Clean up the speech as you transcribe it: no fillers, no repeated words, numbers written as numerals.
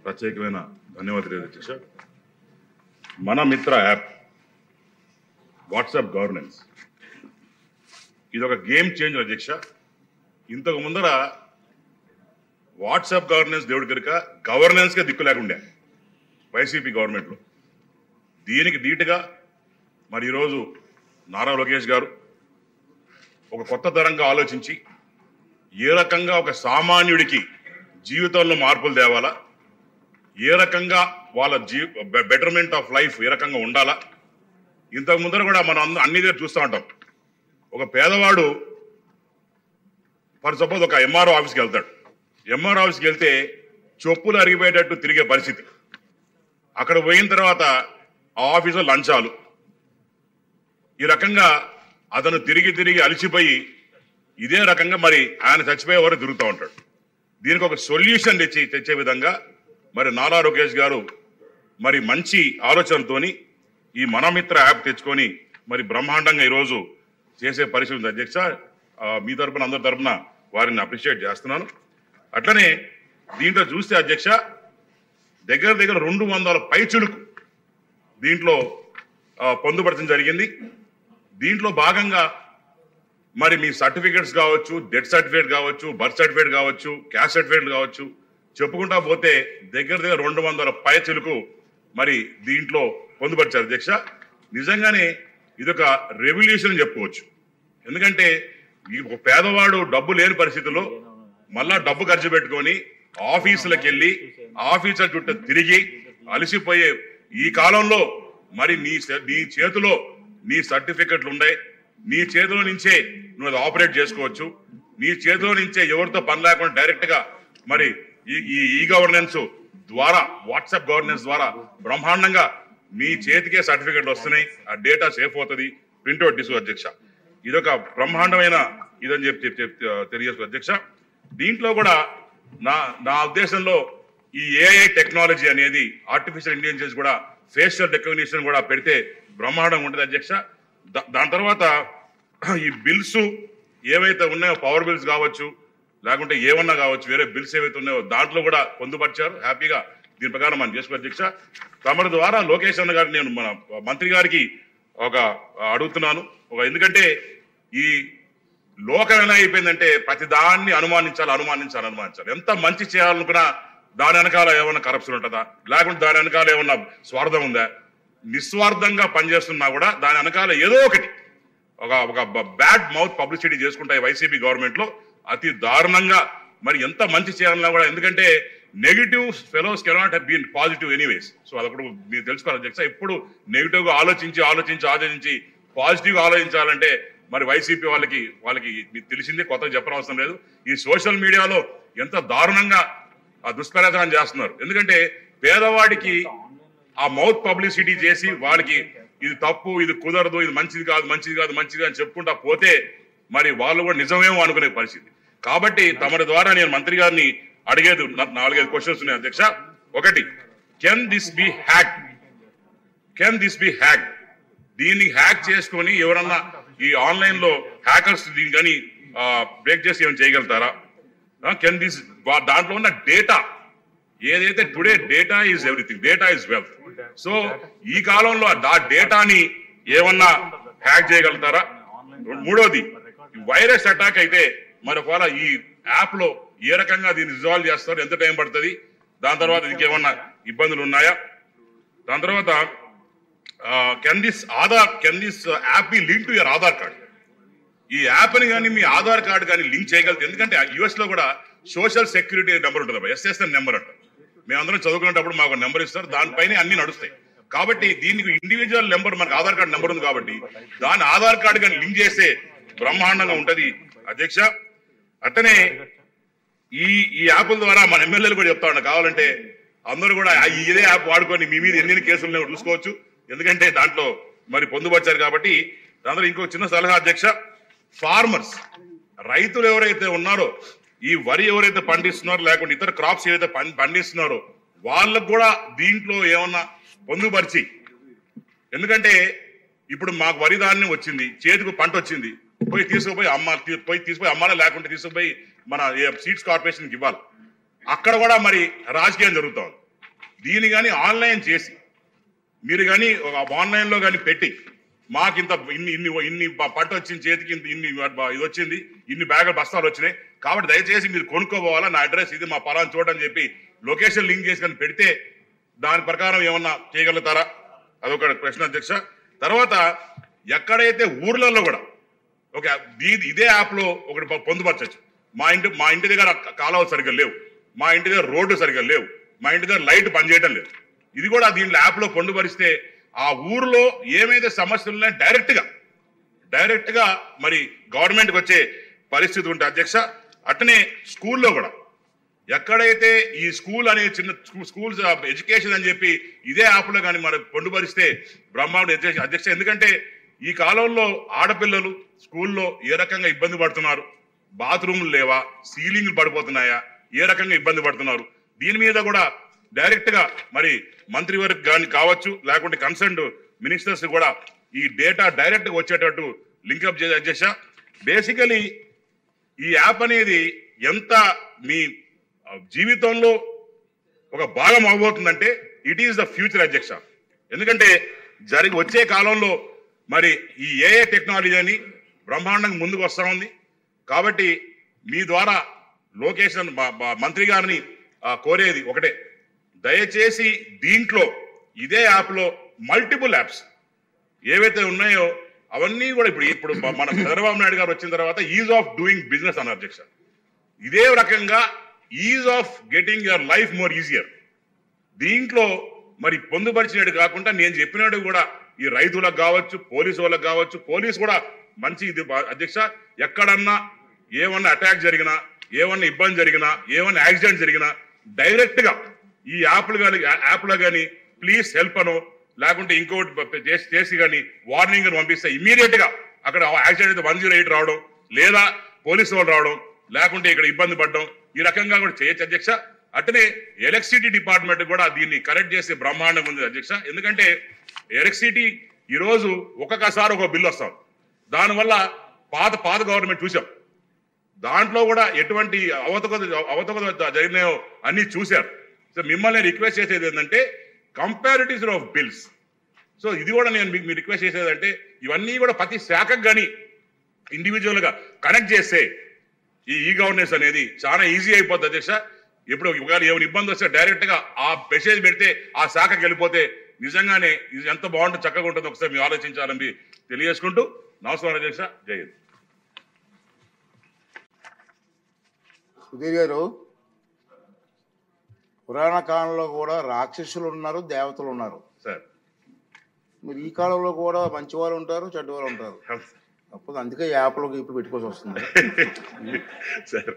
ప్రత్యేకమైన ధన్యవాదాలు అధ్యక్ష. మన మిత్ర యాప్ వాట్సాప్ గవర్నెన్స్ ఇది ఒక గేమ్ చేంజర్ అధ్యక్ష. ఇంతకు ముందర వాట్సాప్ గవర్నెన్స్ దేవుడి కనుక గవర్నెన్స్గా దిక్కు లేకుండే వైసీపీ గవర్నమెంట్లో. దీనికి ధీటుగా మరి ఈరోజు నారా లోకేష్ గారు ఒక కొత్త తరంగా ఆలోచించి ఏ రకంగా ఒక సామాన్యుడికి జీవితంలో మార్పులు తేవాలా, ఏ రకంగా వాళ్ళ బెటర్మెంట్ ఆఫ్ లైఫ్ ఏ రకంగా ఉండాలా. ఇంతకు ముందర కూడా మనం అన్ని దగ్గర చూస్తూ ఉంటాం. ఒక పేదవాడు ఫర్ సపోజ్ ఒక ఎంఆర్ఓ ఆఫీస్కి వెళ్తాడు. ఎంఆర్ఓ ఆఫీస్కి వెళ్తే చెప్పులు అరిగిపోయేటట్టు తిరిగే పరిస్థితి. అక్కడ పోయిన తర్వాత ఆ ఆఫీసులో లంచాలు, ఈ రకంగా అతను తిరిగి అలిసిపోయి ఇదే రకంగా మరి ఆయన చచ్చిపోయే వరకు తిరుగుతూ ఉంటాడు. దీనికి ఒక సొల్యూషన్ తెచ్చే విధంగా మరి నారా లోకేష్ గారు మరి మంచి ఆలోచనతోని ఈ మనమిత్ర యాప్ తెచ్చుకొని మరి బ్రహ్మాండంగా ఈరోజు చేసే పరిస్థితి ఉంది అధ్యక్ష. మీ తరపున అందరి తరపున వారిని అప్రిషియేట్ చేస్తున్నాను. అట్లనే దీంట్లో చూస్తే అధ్యక్ష దగ్గర 200 పైచులుకు దీంట్లో పొందుపరచడం జరిగింది. దీంట్లో భాగంగా మరి మీ సర్టిఫికేట్స్ కావచ్చు, డెత్ సర్టిఫికేట్ కావచ్చు, బర్త్ సర్టిఫికేట్ కావచ్చు, క్యాస్ట్ సర్టిఫికేట్ కావచ్చు, చెప్పుకుంటా పోతే దగ్గర 200 పైచులుకు మరి దీంట్లో పొందుపరిచారు అధ్యక్ష. నిజంగానే ఇదొక రెవల్యూషన్ చెప్పుకోవచ్చు. ఎందుకంటే ఈ పేదవాడు డబ్బు లేని పరిస్థితుల్లో మళ్ళా డబ్బు ఖర్చు పెట్టుకొని ఆఫీసులకు వెళ్ళి ఆఫీసుల చుట్టూ తిరిగి అలసిపోయే ఈ కాలంలో మరి నీ చేతిలో నీ సర్టిఫికెట్లు ఉన్నాయి. నీ చేతిలో నుంచే నువ్వు అది ఆపరేట్ చేసుకోవచ్చు. నీ చేతిలో నుంచే ఎవరితో పని లేకుండా డైరెక్ట్ గా మరి ఈ గవర్నెన్స్ ద్వారా వాట్సాప్ గవర్నెన్స్ ద్వారా బ్రహ్మాండంగా మీ చేతికే సర్టిఫికెట్లు వస్తున్నాయి. ఆ డేటా సేఫ్ అవుతుంది, ప్రింట్అవుట్ తీసుకో అధ్యక్ష. ఇదొక బ్రహ్మాండమైన ఇదని చెప్పి తెలియజేసుకో అధ్యక్ష. దీంట్లో కూడా నా ఉద్దేశంలో ఈ ఏఐ టెక్నాలజీ అనేది ఆర్టిఫిషియల్ ఇంటెలిజెన్స్ కూడా ఫేషియల్ రికగ్నిషన్ కూడా పెడితే బ్రహ్మాండంగా ఉంటుంది అధ్యక్ష. దాని తర్వాత ఈ బిల్స్ ఏవైతే ఉన్నాయో పవర్ బిల్స్ కావచ్చు, లేకుంటే ఏమన్నా కావచ్చు, వేరే బిల్స్ ఏవైతే ఉన్నాయో దాంట్లో కూడా పొందుపరిచారు. హ్యాపీగా దీని ప్రకారం మనం చేసుకో అధ్యక్ష. తమరి ద్వారా లోకేష్ అన్న గారు నేను మన మంత్రి గారికి ఒక అడుగుతున్నాను. ఎందుకంటే ఈ లోకం ఎలా అయిపోయిందంటే ప్రతి దాన్ని అనుమానించాలి. ఎంత మంచి చేయాలనుకున్నా దాని వెనకాల ఏమన్నా కరప్షన్ ఉంటుందా, లేకుంటే దాని వెనకాల ఏమన్నా స్వార్థం ఉందా? నిస్వార్థంగా పనిచేస్తున్నా కూడా దాని వెనకాల ఏదో ఒకటి ఒక బ్యాడ్ మౌత్ పబ్లిసిటీ చేసుకుంటాయి వైసీపీ గవర్నమెంట్ లో అతి దారుణంగా. మరి ఎంత మంచి చేయాలన్నా కూడా, ఎందుకంటే negative fellows cannot have been positive anyways. So అదొకటి మీరు తెలుసుకోవాలి అధ్యక్ష. ఎప్పుడు నెగిటివ్ గా ఆలోచించి పాజిటివ్ గా ఆలోచించాలంటే మరి వైసీపీ వాళ్ళకి మీకు తెలిసిందే, కొత్తగా చెప్పనవసరం లేదు. ఈ సోషల్ మీడియాలో ఎంత దారుణంగా ఆ దుష్ప్రచారం చేస్తున్నారు. ఎందుకంటే పేదవాడికి ఆ మౌత్ పబ్లిసిటీ చేసి వాళ్ళకి ఇది తప్పు, ఇది కుదరదు, ఇది మంచిది కాదు అని చెప్పుకుంటా పోతే మరి వాళ్ళు కూడా నిజమేమో అనుకునే పరిస్థితి. కాబట్టి తమరి ద్వారా నేను మంత్రి గారిని అడిగేది 4-5 క్వశ్చన్స్ ఉన్నాయి అధ్యక్ష. ఒకటి, కెన్ దిస్ బి హ్యాక్? దీన్ని హ్యాక్ చేసుకొని ఎవరన్నా ఈ ఆన్లైన్ లో హ్యాకర్స్ దీన్ని కానీ బ్రేక్ చేసి ఏమైనా చేయగలుగుతారా? కెన్ దిస్ దాంట్లో ఉన్న డేటా ఏదైతే today data is everything, data is wealth. So ఈ కాలంలో ఆ డేటాని ఏమన్నా హ్యాక్ చేయగలుగుతారా? మూడోది, వైరస్ అటాక్ అయితే మరి ఒకవేళ ఈ యాప్ లో ఏ రకంగా దీన్ని రిజాల్వ్ చేస్తారు, ఎంత టైం పడుతుంది, దాని తర్వాత ఇంకేమన్నా ఇబ్బందులు ఉన్నాయా? దాని తర్వాత can this app be link to your Aadhaar card? ఈ యాప్ ని కానీ మీ ఆధార్ కార్డు కానీ లింక్ చేయగలుగుతుంది. ఎందుకంటే యుఎస్ లో కూడా సోషల్ సెక్యూరిటీ నెంబర్ ఉంటుంది, SSN నెంబర్ అంట. మేమందరం చదువుకునేటప్పుడు మాకు నెంబర్ ఇస్తారు, దానిపైన అన్ని నడుస్తాయి. కాబట్టి దీనికి ఇండివిజువల్ నెంబర్, మనకు ఆధార్ కార్డు నెంబర్ ఉంది కాబట్టి దాని ఆధార్ కార్డు కానీ లింక్ చేస్తే బ్రహ్మాండంగా ఉంటది అధ్యక్ష. అట్టనే ఈ యాప్ల ద్వారా మన ఎమ్మెల్యేలు కూడా చెప్తా ఉన్నా, కావాలంటే అందరూ కూడా ఇదే యాప్ వాడుకొని మీ మీద ఎన్ని కేసులు చూసుకోవచ్చు. ఎందుకంటే దాంట్లో మరి పొందుపరిచారు కాబట్టి. దాంట్లో ఇంకో చిన్న సలహా అధ్యక్ష, ఫార్మర్స్ రైతులు ఎవరైతే ఉన్నారో, ఈ వరి ఎవరైతే పండిస్తున్నారో లేకుంటే ఇతర క్రాప్స్ ఏవైతే పండిస్తున్నారో వాళ్ళకు కూడా దీంట్లో ఏమన్నా పొందుపరిచి, ఎందుకంటే ఇప్పుడు మాకు వరి ధాన్యం వచ్చింది, చేతికి పంట వచ్చింది, తీసుకుపోయి అమ్మాలా లేకుంటే తీసుకుపోయి మన సీడ్స్ కార్పొరేషన్కి ఇవ్వాలి. అక్కడ కూడా మరి రాజకీయం జరుగుతుంది. దీన్ని కానీ ఆన్లైన్ చేసి మీరు కానీ ఒక ఆన్లైన్లో కానీ పెట్టి మాకు ఇంత ఇన్ని ఇన్ని ఇన్ని పంట వచ్చింది చేతికి ఇన్ని ఇది వచ్చింది, ఇన్ని బ్యాగులు బస్తాలు వచ్చినాయి కాబట్టి దయచేసి మీరు కొనుక్కోపోవాలా, నా అడ్రస్ ఇది, మా పలానా చోట అని చెప్పి లొకేషన్ లింక్ చేసి కానీ పెడితే దాని ప్రకారం ఏమన్నా చేయగలుగుతారా? అదొక ప్రశ్న అధ్యక్ష. తర్వాత ఎక్కడైతే ఊర్లలో కూడా ఒక ఇదే యాప్లో ఒకటి పొందుపరచచ్చు. మా ఇంటి దగ్గర కాలువలు సరిగ్గా లేవు, మా ఇంటి దగ్గర రోడ్డు సరిగ్గా లేవు, మా ఇంటి దగ్గర లైట్ పనిచేయడం లేదు, ఇది కూడా దీంట్లో యాప్లో పొందుపరిస్తే ఆ ఊర్లో ఏమైతే సమస్యలు ఉన్నాయో డైరెక్ట్ గా మరి గవర్నమెంట్కి వచ్చే పరిస్థితి ఉంటే అధ్యక్ష. అట్టనే స్కూల్లో కూడా ఎక్కడైతే ఈ స్కూల్ అనే చిన్న స్కూల్స్ ఎడ్యుకేషన్ అని చెప్పి ఇదే యాప్లో కానీ మరి పొందుపరిస్తే బ్రహ్మాండ అధ్యక్ష. ఎందుకంటే ఈ కాలంలో ఆడపిల్లలు స్కూల్లో ఏ రకంగా ఇబ్బంది పడుతున్నారు, బాత్రూమ్లు లేవా, సీలింగ్లు పడిపోతున్నాయా, ఏ రకంగా ఇబ్బంది పడుతున్నారు, దీని మీద కూడా డైరెక్ట్ గా మరి మంత్రివర్గ కానీ కావచ్చు, లేకుంటే కన్సర్న్డ్ మినిస్టర్స్ కూడా ఈ డేటా డైరెక్ట్ గా వచ్చేటట్టు లింకప్ చేసే అధ్యక్ష. బేసికలీ ఈ యాప్ అనేది ఎంత మీ జీవితంలో ఒక భాగం అవబోతుందంటే ఇట్ ఈస్ ద ఫ్యూచర్ అధ్యక్ష. ఎందుకంటే వచ్చే కాలంలో మరి ఈ ఏఐ టెక్నాలజీ అని బ్రహ్మాండంగా ముందుకు వస్తూ ఉంది. కాబట్టి మీ ద్వారా లోకేష్ మంత్రి గారిని కోరేది ఒకటే, దయచేసి దీంట్లో ఇదే యాప్లో మల్టిపుల్ యాప్స్ ఏవైతే ఉన్నాయో అవన్నీ కూడా ఇప్పుడు మన చంద్రబాబు నాయుడు గారు వచ్చిన తర్వాత ఈజ్ ఆఫ్ డూయింగ్ బిజినెస్ అన్నారు అధ్యక్ష. ఇదే రకంగా is of getting your life more easier దీంట్లో మరి పొందుపరిచినట్టు కాకుండా నేను చెప్పినట్టు కూడా ఈ రైతులకు కావచ్చు, పోలీసు వాళ్ళకు కావచ్చు, పోలీసు కూడా మంచి ఇది అధ్యక్ష. ఎక్కడన్నా ఏమన్నా అటాక్ జరిగినా, ఏమన్నా ఇబ్బంది జరిగినా, ఏమన్నా యాక్సిడెంట్ జరిగినా డైరెక్ట్ గా ఈ యాప్లో కానీ ప్లీజ్ హెల్ప్ అనో లేకుంటే ఇంకోటి చేసి కానీ వార్నింగ్ పంపిస్తే ఇమీడియట్ గా అక్కడ యాక్సిడెంట్ అయితే 108 రావడం, లేదా పోలీసు వాళ్ళు రావడం, లేకుంటే ఇక్కడ ఇబ్బంది పడడం, ఈ రకంగా కూడా చేయొచ్చు అధ్యక్ష. అట్లనే ఎలక్ట్రిసిటీ డిపార్ట్మెంట్ కూడా దీన్ని కరెక్ట్ చేసే బ్రహ్మాండంగా ఉంది అధ్యక్ష. ఎందుకంటే ఎలక్ట్రిసిటీ ఈరోజు ఒక్కొక్కసారి ఒక బిల్లు వస్తాం, దానివల్ల పాత గవర్నమెంట్ చూసాం, దాంట్లో కూడా ఎటువంటి అవతగత జరిగినాయో అన్ని చూశారు. సో మిమ్మల్ని రిక్వెస్ట్ చేసేది ఏంటంటే కంపారిటివ్ ఆఫ్ బిల్స్. సో ఇది కూడా నేను మీకు రిక్వెస్ట్ చేసేదంటే ఇవన్నీ కూడా ప్రతి శాఖకు కానీ ఇండివిజువల్ గా కనెక్ట్ చేస్తే ఈ గవర్నెన్స్ అనేది చాలా ఈజీ అయిపోతుంది అధ్యక్ష. ఇప్పుడు ఏమైనా ఇబ్బంది వస్తే డైరెక్ట్ గా ఆ మెసేజ్ పెడితే ఆ శాఖకి వెళ్ళిపోతే నిజంగానే ఇది ఎంత బాగుంటుంది, చక్కగా ఉంటుందో ఒకసారి మీరు ఆలోచించాలని తెలియజేసుకుంటూ నమస్కారం అధ్యక్ష. జై హింద్. సుధీర్ గారు, పురాణ కాలంలో కూడా రాక్షసులు ఉన్నారు, దేవతలు ఉన్నారు సార్. మీరు ఈ కాలంలో కూడా మంచివారు ఉంటారు, చెడ్డవారు ఉంటారు. తప్పదు, అందుకే యాప్లోకి ఇప్పుడు పెట్టుకోవాల్సి వస్తుంది. సార్